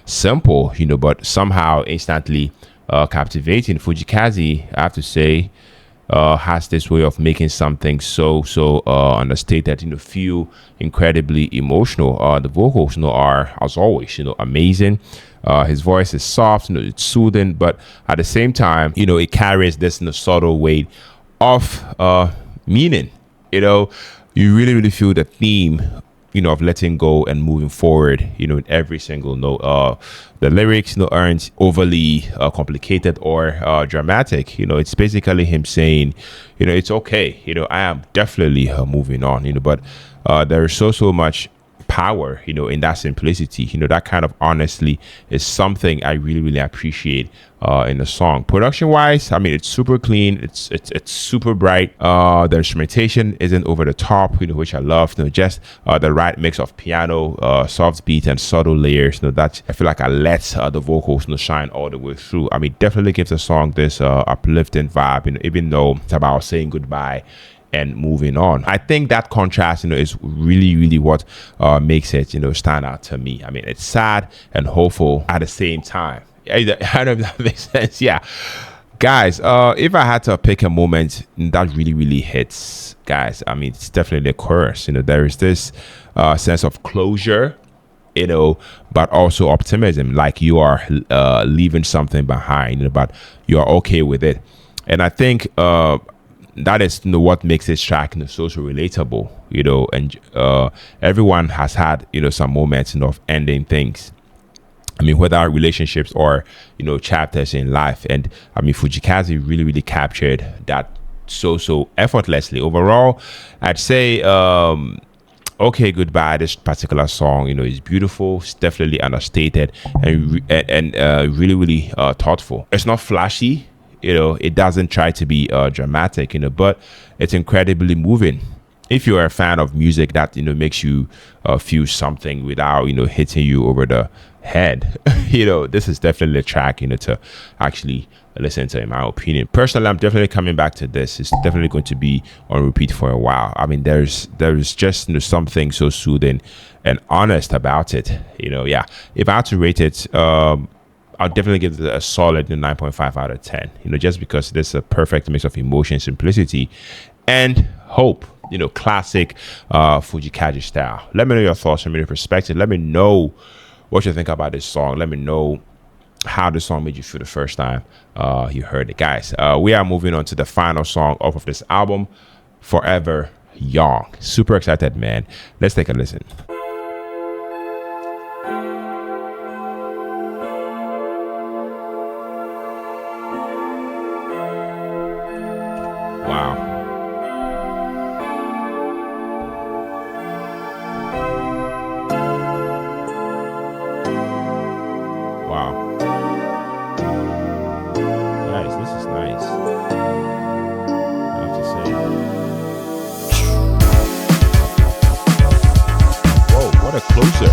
simple, but somehow instantly captivating. FUJII KAZE, I have to say, has this way of making something so understated, feel incredibly emotional. The vocals, are, as always, amazing. His voice is soft, it's soothing, but at the same time, it carries this subtle weight of meaning. You really, really feel the theme, of letting go and moving forward, in every single note. The lyrics, aren't overly complicated or dramatic. It's basically him saying, it's okay. I am definitely moving on. But there is so much power, in that simplicity. That kind of honestly is something I really, really appreciate in the song. Production wise, I mean, it's super clean. It's super bright. The instrumentation isn't over the top, which I love. Just the right mix of piano, soft beat, and subtle layers. That I feel like I let the vocals shine all the way through. I mean, definitely gives the song this uplifting vibe. Even though it's about saying goodbye and moving on. I think that contrast, is really, really what makes it, stand out to me. I mean, it's sad and hopeful at the same time. I don't know if that makes sense. Yeah. Guys, if I had to pick a moment that really, really hits, guys, I mean, it's definitely the chorus. There is this sense of closure, but also optimism, like you are leaving something behind, but you're okay with it. And I think that is what makes this track so relatable, and everyone has had some moments of ending things. I mean, whether relationships or chapters in life. And I mean, FUJII KAZE really, really captured that so effortlessly. Overall, I'd say "Okay Goodbye," this particular song, is beautiful. It's definitely understated and really, really thoughtful. It's not flashy. It doesn't try to be dramatic, but it's incredibly moving. If you're a fan of music that makes you feel something without hitting you over the head, this is definitely a track to actually listen to, in my opinion. Personally, I'm definitely coming back to this. It's definitely going to be on repeat for a while. I mean, there's just something so soothing and honest about it. Yeah. If I had to rate it, I'll definitely give it a solid 9.5 out of 10, just because there's a perfect mix of emotion, simplicity, and hope, classic FUJII KAZE style. Let me know your thoughts from your perspective. Let me know what you think about this song. Let me know how the song made you feel the first time you heard it. Guys, we are moving on to the final song off of this album, Forever Young. Super excited, man. Let's take a listen. Wow. Wow. Guys, this is nice. I have to say. Whoa, what a closer.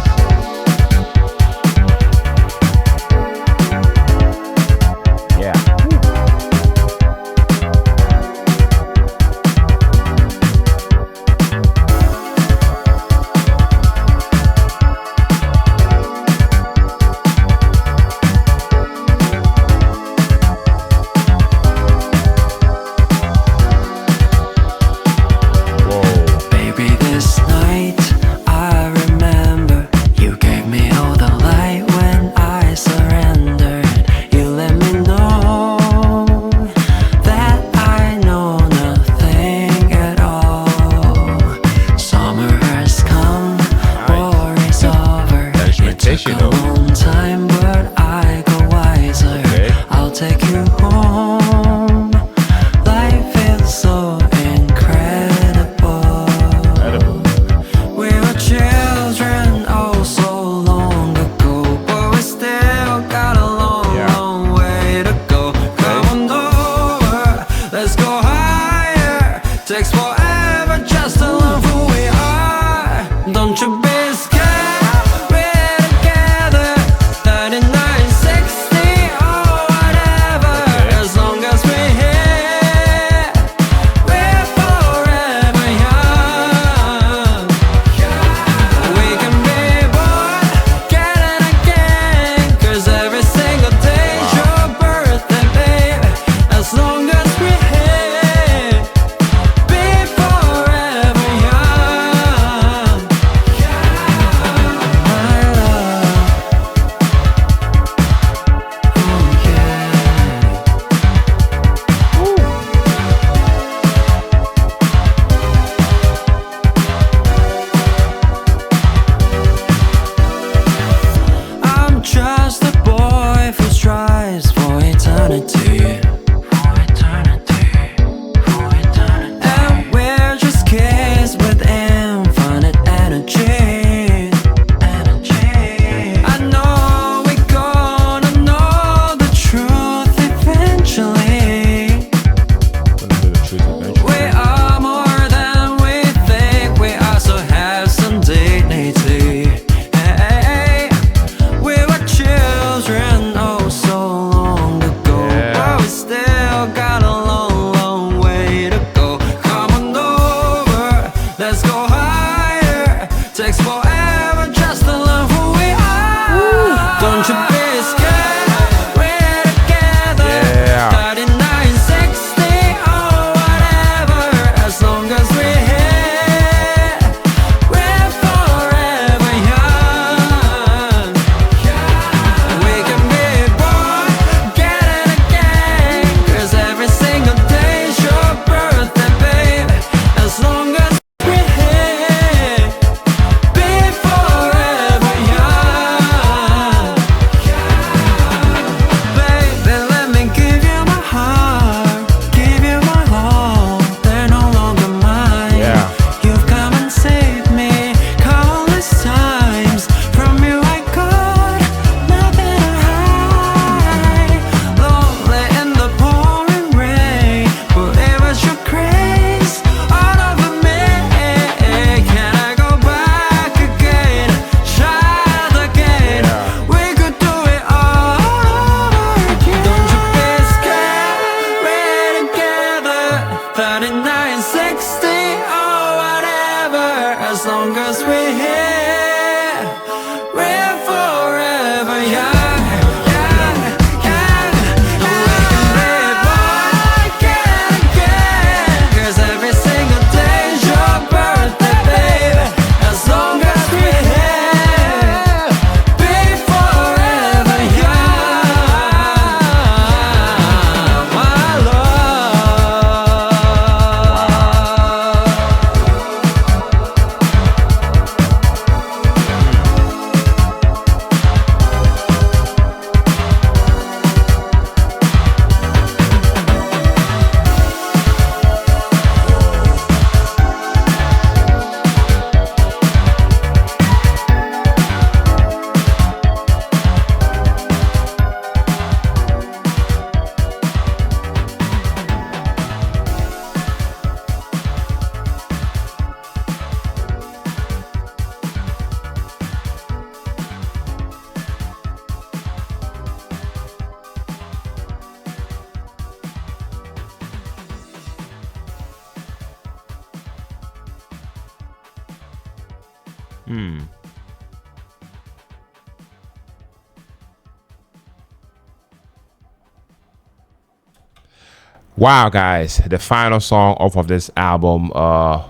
Wow, guys, the final song off of this album,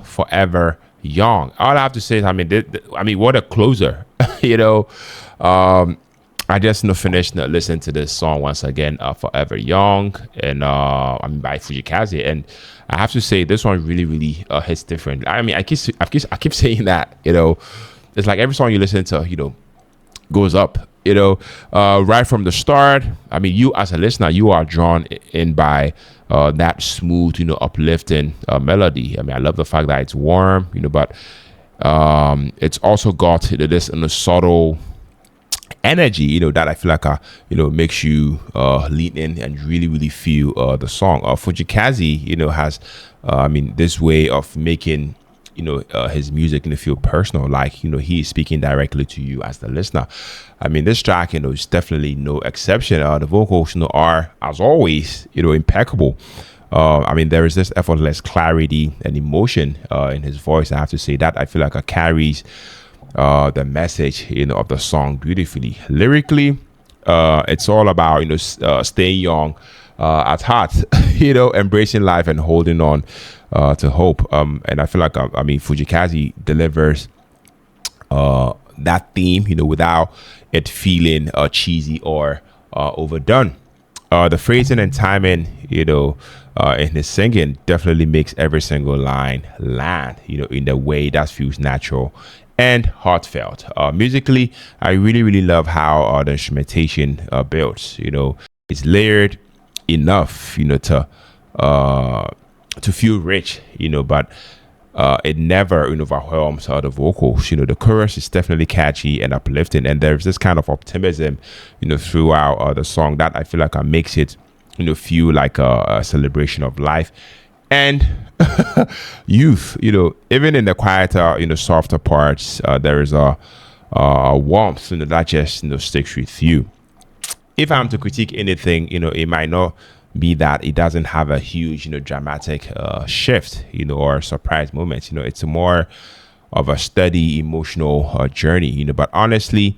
Forever Young. All I have to say is, I mean, what a closer. you know, I just finished listening to this song once again, Forever Young, and I mean by FUJII KAZE, and I have to say this one really, really hits different. I mean, I keep saying that, it's like every song you listen to, goes up, right from the start. I mean, you as a listener, you are drawn in by that smooth, uplifting melody. I mean, I love the fact that it's warm, but it's also got this subtle energy, that I feel like makes you lean in and really, really feel the song. FUJII KAZE, has I mean, this way of making his music feel personal, like he is speaking directly to you as the listener. I mean, this track is definitely no exception. The vocals are, as always, impeccable. I mean, there is this effortless clarity and emotion in his voice. I have to say that I feel like carries the message of the song beautifully. Lyrically, it's all about staying young at heart, embracing life and holding on to hope. And I feel like I mean, FUJII KAZE delivers that theme, without it feeling cheesy or overdone. The phrasing and timing, in his singing definitely makes every single line land, in the way that feels natural and heartfelt. Musically, I really, really love how the instrumentation builds. It's layered enough, to feel rich, but it never overwhelms the vocals. The chorus is definitely catchy and uplifting, and there's this kind of optimism, throughout the song that I feel like makes it, feel like a celebration of life and youth. Even in the quieter, softer parts, there is a warmth, that just sticks with you. If I'm to critique anything, it might not be that it doesn't have a huge, dramatic shift, or surprise moments. It's more of a steady emotional journey. But honestly,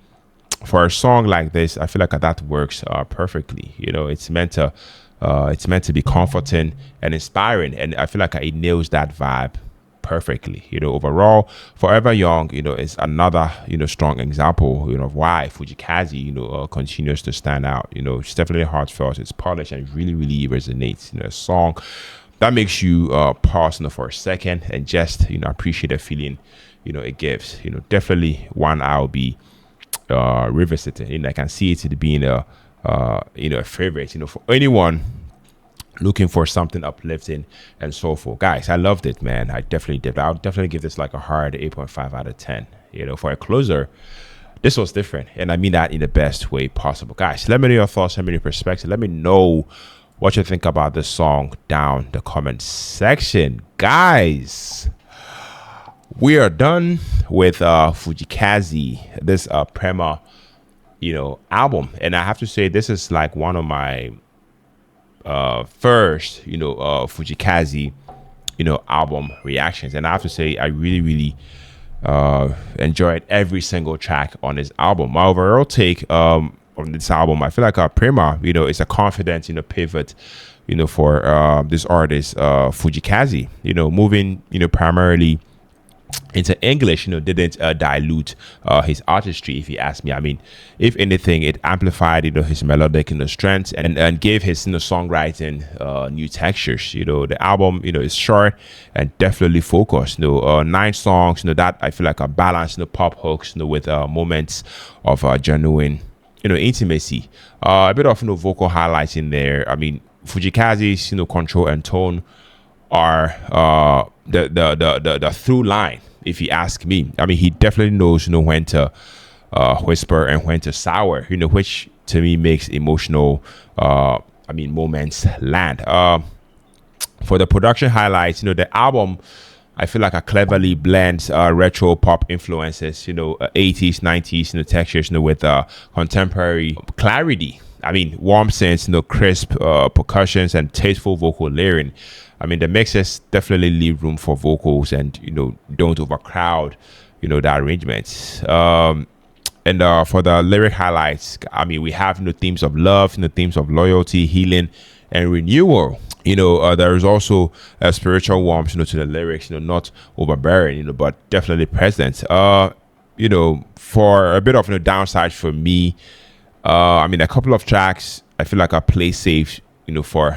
for a song like this, I feel like that works perfectly. It's meant to be comforting and inspiring, and I feel like it nails that vibe perfectly. Overall, Forever Young, is another, strong example, of why FUJII KAZE, continues to stand out. It's definitely heartfelt, it's polished, and really, really resonates. A song that makes you pause, for a second and just, appreciate the feeling, it gives. Definitely one I'll be revisiting. I can see it being a favorite, for anyone looking for something uplifting and soulful. Guys, I loved it, man. I definitely did. I'll definitely give this like a hard 8.5 out of 10. For a closer, this was different, and I mean that in the best way possible. Guys, let me know your thoughts, let me know your perspective, let me know what you think about this song down the comment section. Guys, we are done with FUJII KAZE, this Prema album, and I have to say this is like one of my first FUJII KAZE album reactions, and I have to say I really, really enjoyed every single track on this album. My overall take on this album, I feel like Prema is a confident pivot for this artist, FUJII KAZE, moving primarily into English, didn't dilute his artistry, if you ask me. I mean, if anything, it amplified, his melodic, strengths, and gave his, songwriting new textures. The album, is short and definitely focused. 9 songs, that I feel like are balanced, pop hooks, with moments of genuine, intimacy. A bit of, vocal highlights in there. I mean, FUJII KAZE's, control and tone are the through line, if you ask me. I mean, he definitely knows when to whisper and when to sour, which to me makes emotional moments land. For the production highlights, the album, I feel like cleverly blends retro pop influences, 80s, 90s, textures, with contemporary clarity. I mean, warm synths, crisp percussions, and tasteful vocal layering. I mean, the mixes definitely leave room for vocals and, don't overcrowd, you know, the arrangements. And for the lyric highlights, I mean, we have, you know, themes of love, you know, themes of loyalty, healing, and renewal. You know, there is also a spiritual warmth, you know, to the lyrics, you know, not overbearing, you know, but definitely present. You know, for a bit of, you know, downside for me, I mean, a couple of tracks I feel like I play safe, you know, for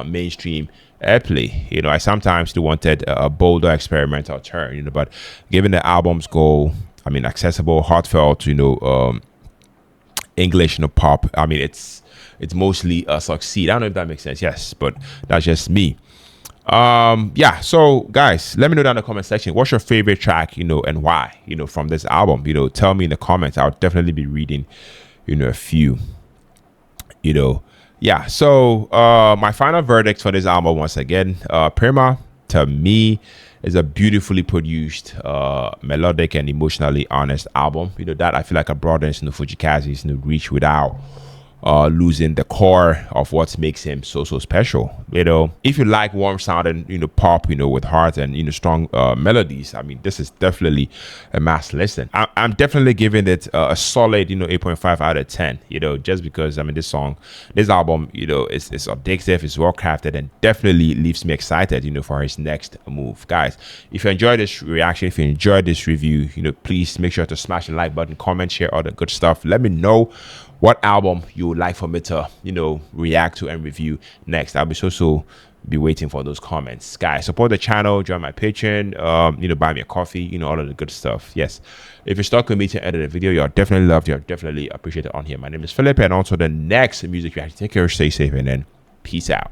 mainstream airplay. You know, I sometimes do wanted a bolder experimental turn, you know, but given the album's goal, I mean, accessible, heartfelt, you know, English, you know, pop, I mean, it's mostly succeed. I don't know if that makes sense. Yes, but that's just me. Yeah, so guys, let me know down in the comment section, what's your favorite track, you know, and why, you know, from this album. You know, tell me in the comments. I'll definitely be reading, you know, a few, you know. Yeah, so my final verdict for this album, once again, Prema, to me, is a beautifully produced, melodic and emotionally honest album. You know, that I feel like I broadens, you know, FUJII KAZE's, you know, reach without losing the core of what makes him so special. You know, if you like warm sounding, you know, pop, you know, with heart and, you know, strong melodies, I mean, this is definitely a must listen. I'm definitely giving it a solid, you know, 8.5 out of 10, you know, just because, I mean, this album, you know, is addictive, it's well crafted, and definitely leaves me excited, you know, for his next move. Guys, if you enjoyed this reaction, if you enjoyed this review, you know, please make sure to smash the like button, comment, share all the good stuff. Let me know what album you would like for me to, you know, react to and review next. I'll be so be waiting for those comments. Guys, support the channel, join my Patreon, you know, buy me a coffee, you know, all of the good stuff. Yes, if you're stuck with me to edit a video, you're definitely loved, you're definitely appreciated on here. My name is Philip, and also the next music reaction. Take care, stay safe, and then peace out.